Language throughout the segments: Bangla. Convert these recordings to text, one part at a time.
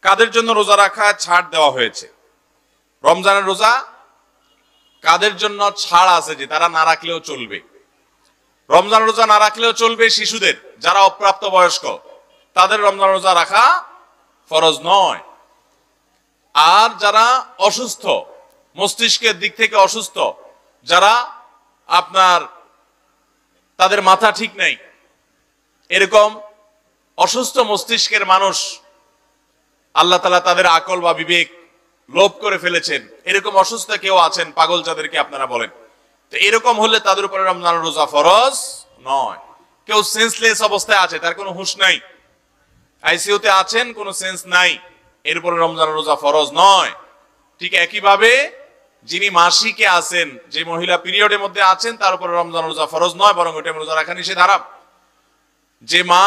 কাদের জন্য রোজা রাখা ছাড় দেওয়া হয়েছে? রমজানের রোজা কাদের জন্য ছাড় আছে যে তারা না রাখলেও চলবে? রমজান রোজা না রাখলেও চলবে শিশুদের, যারা অপ্রাপ্ত বয়স্ক, তাদের রমজান রোজা রাখা ফরজ নয়। আর যারা অসুস্থ, মস্তিষ্কের দিক থেকে অসুস্থ, যারা আপনার তাদের মাথা ঠিক নেই, এরকম অসুস্থ মস্তিষ্কের মানুষ, আল্লাহ তাআলা তাদের আকল বা বিবেক লোপ করে ফেলেছেন, এরকম অসুস্থ কেউ আছেন, পাগল যাদেরকে আপনারা বলেন, তো এরকম হলে তাদের উপরে রমজান রোজা ফরজ নয়। কেউ সেন্সলেস অবস্থায় আছে, তার কোনো হুঁশ নাই, আইসিইউতে আছেন, কোনো সেন্স নাই, এর উপরে রমজান রোজা ফরজ নয়। ঠিক একইভাবে যিনি মাসিকে আছেন, যে মহিলা পিরিয়ডের মধ্যে আছেন, তার উপরে রমজান রোজা ফরজ নয়, বরং ওইটা রোজা রাখা নিষেধ, হারাম। যে মা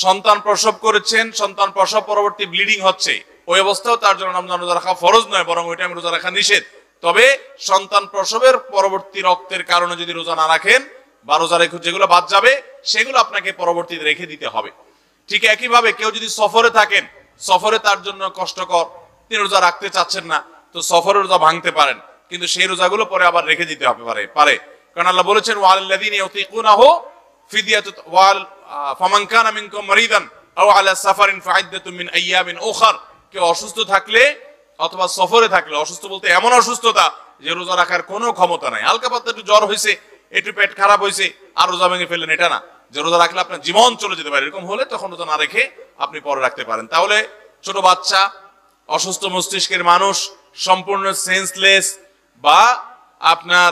সন্তান প্রসব করেছেন, সন্তান প্রসব পরবর্তী ব্লিডিং হচ্ছে, ওই অবস্থাও তার জন্য রমজান রোজা রাখা ফরজ নয়, বরং ওই টাইমে রোজা রাখা নিষেধ। তবে সন্তান প্রসবের পরবর্তী রক্তের কারণে যদি রোজা না রাখেন বা রোজা রেখে যেগুলো বাদ যাবে সেগুলো আপনাকে পরবর্তীতে রেখে দিতে হবে। ঠিক একইভাবে কেউ যদি সফরে থাকেন, সফরে তার জন্য কষ্টকর, তিনি রোজা রাখতে চাচ্ছেন না, তো সফরে রোজা ভাঙতে পারেন, কিন্তু সেই রোজাগুলো পরে আবার রেখে দিতে হবে পারে। কারণ আল্লাহ বলেছেন ওয়ালাল্লাযীনা ইউতিকুনাহু ফিদিয়াতুন ওয়াল ফামান কানা মিনকুম মারিদান আও আলা সাফারিন ফাইদ্দাতুম মিন আইয়ামিন উখার। কেউ অসুস্থ থাকলে অথবা সফরে থাকলে, অসুস্থ বলতে এমন অসুস্থতা যে রোজা রাখার কোনো ক্ষমতা নাই, হালকা পাতলা একটু জ্বর হয়েছে, একটু পেট খারাপ হয়েছে, আর রোজা ভেঙে ফেললেন, এটা না যে রোজা রাখলে আপনার জীবন চলে যেতে পারে। এরকম হলে তখন রোজা না রেখে আপনি পরে রাখতে পারেন। তাহলে ছোট বাচ্চা, অসুস্থ মস্তিষ্কের মানুষ, সম্পূর্ণ সেন্সলেস, বা আপনার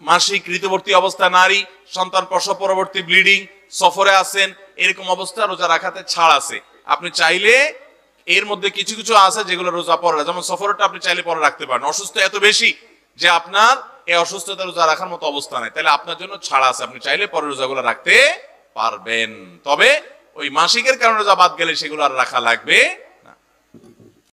মাসিক ঋতুবর্তী অবস্থা নারী, সন্তান প্রসব পরবর্তী ব্লিডিং, সফরে আছেন, এরকম অবস্থা রোজা রাখাতে ছাড় আছে। আপনি চাইলে এর মধ্যে কিছু কিছু আছে যেগুলো রোজা পরে, যেমন সফরটা আপনি চাইলে পরে রাখতে পারেন। অসুস্থ এত বেশি যে আপনার এই অসুস্থতা রোজা রাখার মতো অবস্থা নেই, তাহলে আপনার জন্য ছাড় আছে, আপনি চাইলে পরে রোজাগুলো রাখতে পারবেন। তবে ওই মাসিকের কারণে রোজা বাদ গেলে সেগুলো আর রাখা লাগবে